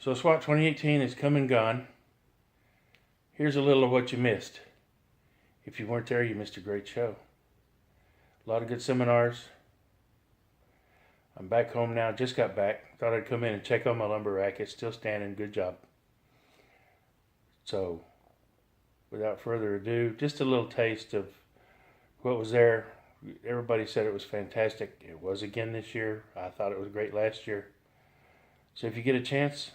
So SWAT 2018 is come and gone. Here's a little of what you missed. If you weren't there, you missed a great show. A lot of good seminars. I'm back home now, just got back. Thought I'd come in and check on my lumber rack. It's still standing, good job. So, without further ado, just a little taste of what was there. Everybody said it was fantastic. It was again this year. I thought it was great last year. So if you get a chance,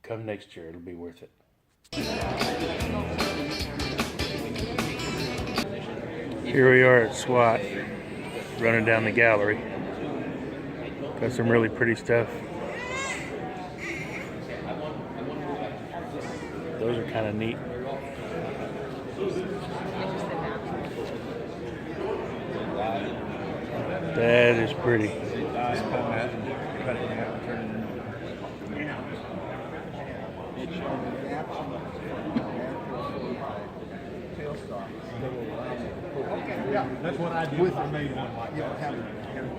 come next year. It'll be worth it. Here we are at SWAT, running down the gallery. Got some really pretty stuff. Those are kind of neat. That is pretty. Yeah, that's what I did with the main one. Like have a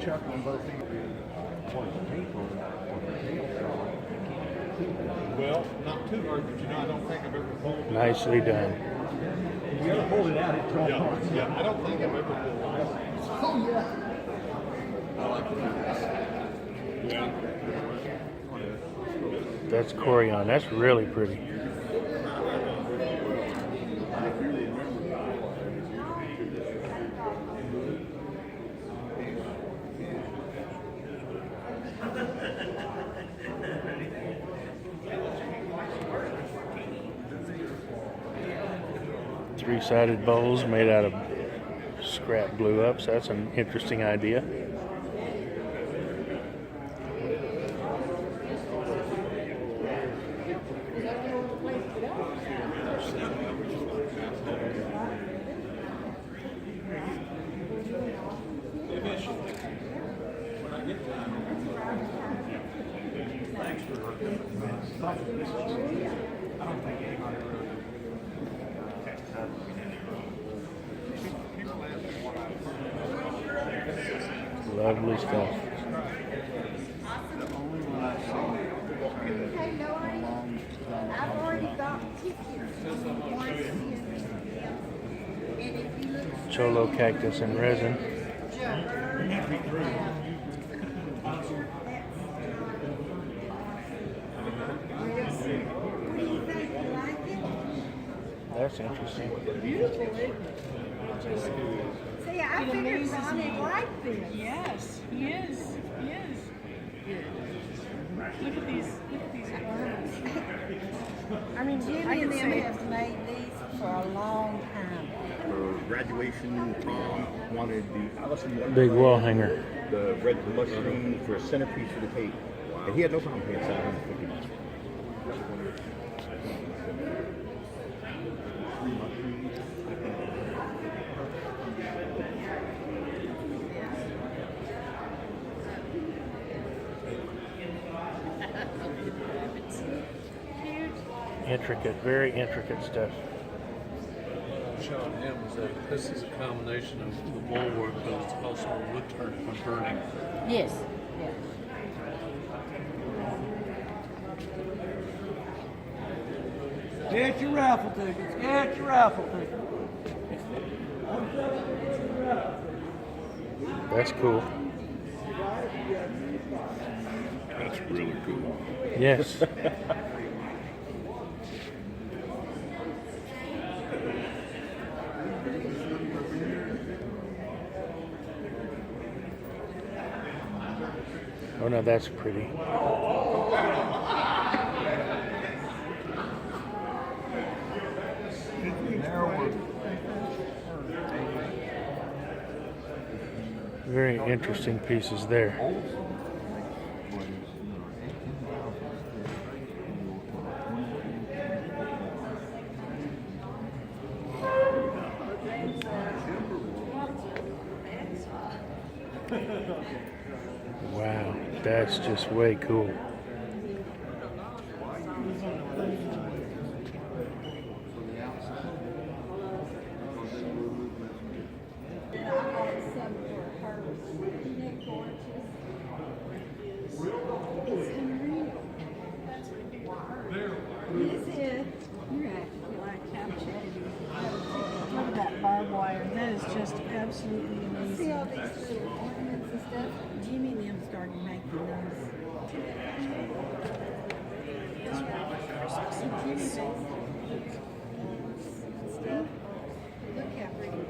chuck on both ends. Well, not too hard, but I don't think I've ever pulled it. Nicely done. You gotta pull it out. Yeah, I don't think I've ever pulled it out. Oh yeah. I like it. Yeah. That's Corian. That's really pretty. Three-sided bowls made out of scrap glue-ups. That's an interesting idea. Lovely stuff. I've already got tickets. Cholo cactus and resin. That's interesting. See, I figured Ronnie liked this. Yes, he is. He is. Look at these worms. I mean, Jimmy and them have made these for a long time. For graduation, prom, wanted the Big wall hanger. the red mushroom for a centerpiece for the cake. And he had no problem paying $750. Intricate, very intricate stuff. Showing him is that this is a combination of the bulwark, but it's also a wood burning. Yes. Get your raffle tickets. Get your raffle tickets. That's cool. That's really cool. Yes. Oh no, that's pretty. Very interesting pieces there. Wow, that's just way cool. absolutely See all amazing. these little ornaments and stuff? Jimmy and them started making those. See Jimmy makes stuff. Look how pretty.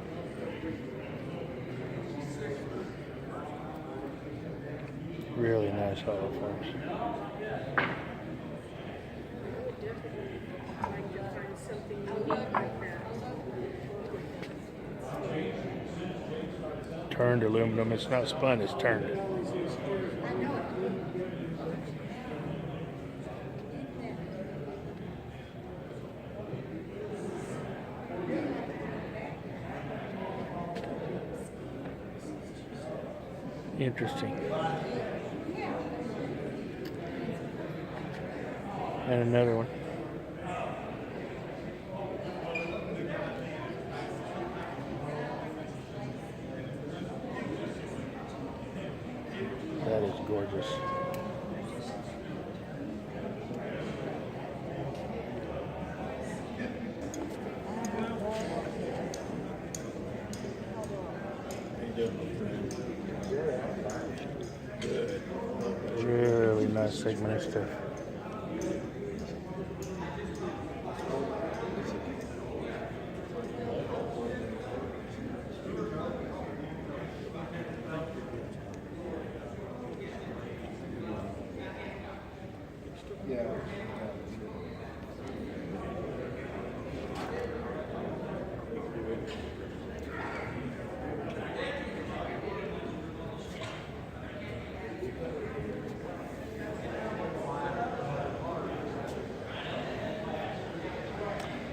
Really nice hollow forms. Turned aluminum. It's not spun, it's turned. Interesting. And another one. That is gorgeous. Really nice segment of stuff.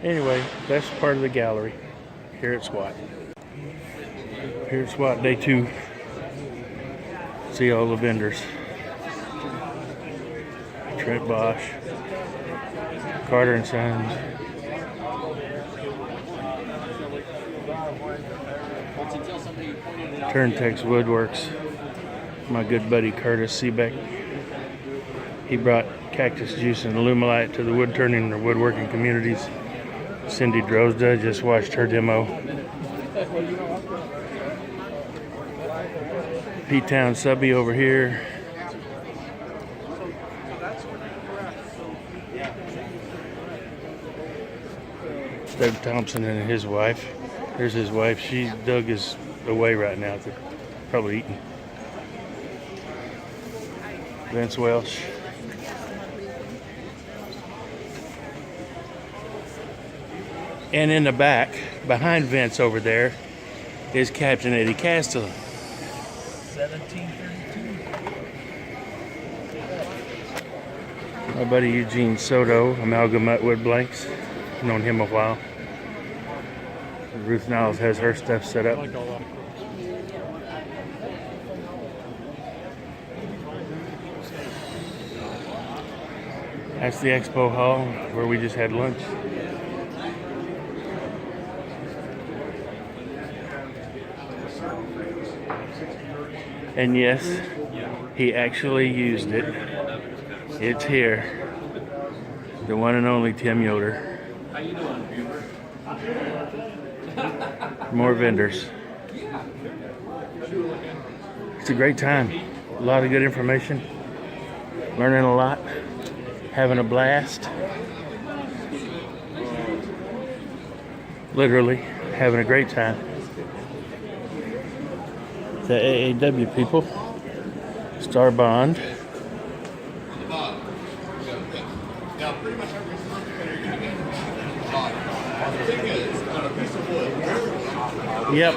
Anyway, that's part of the gallery here at SWAT. Here at SWAT Day 2. See all the vendors. Trent Bosch, Carter and Sons, Turntex Woodworks, my good buddy Curtis Seebeck. He brought cactus juice and Alumilite to the wood turning or woodworking communities. Cindy Drozda just watched her demo. P-Town Subby over here. Doug Thompson and his wife. Here's his wife. Doug is away right now. They're probably eating. Vince Welsh. And in the back, behind Vince over there, is Captain Eddie Castellan. 1732. My buddy Eugene Soto, Amalgamut Wood Blanks. Known him a while. Ruth Niles has her stuff set up. That's the expo hall where we just had lunch. And yes, he actually used it. It's here. The one and only Tim Yoder. How you doing, Buber? More vendors. It's a great time. A lot of good information. Learning a lot. Having a blast. Literally having a great time. The AAW people. Star Bond. Yeah, pretty much every month you're gonna get the thing is, on a piece of wood. Yep,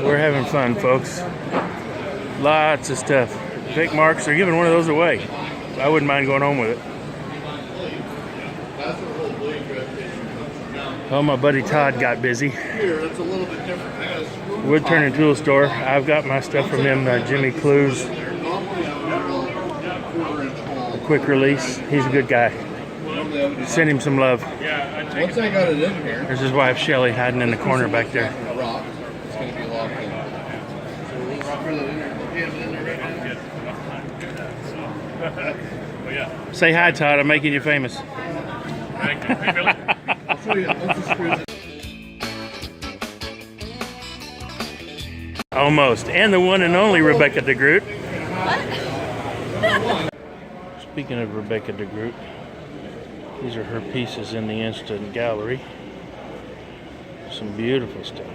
we're having fun, folks. Lots of stuff. Vic Marks, they're giving one of those away. I wouldn't mind going home with it. That's where the whole blade gravitation comes from. Now, Oh, my buddy Todd got busy. here, that's a little bit different. I got a screw Wood Turning Tool Store. I've got my stuff from him, Jimmy Clues. there. Normally, I would drill a quarter-inch hole. Quick release. He's a good guy. Normally, I would do Send him some love. once I got it in here, There's his wife, Shelly, hiding in the corner back there. a rock, it's going to be locked in. So I'll drill it in there. Jam it in there right now. Say hi, Todd. I'm making you famous. I'll show you once the screws Almost. And the one and only Rebecca DeGroot. Speaking of Rebecca DeGroot, these are her pieces in the instant gallery. Some beautiful stuff.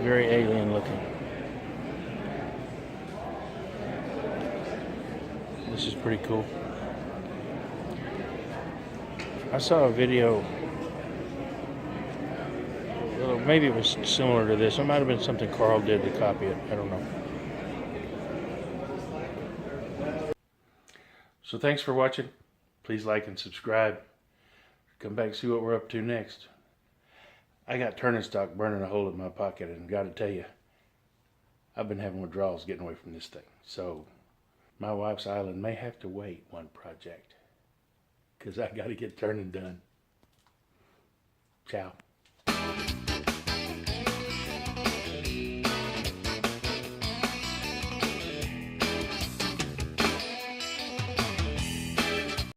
Very alien looking. This is pretty cool. I saw a video, well, maybe it was similar to this. It might have been something Carl did to copy it. I don't know. So thanks for watching. Please like and subscribe. Come back and see what we're up to next. I got turning stock burning a hole in my pocket, and got to tell you, I've been having withdrawals getting away from this thing. So my wife's island may have to wait one project, because I got to get turning done. Ciao.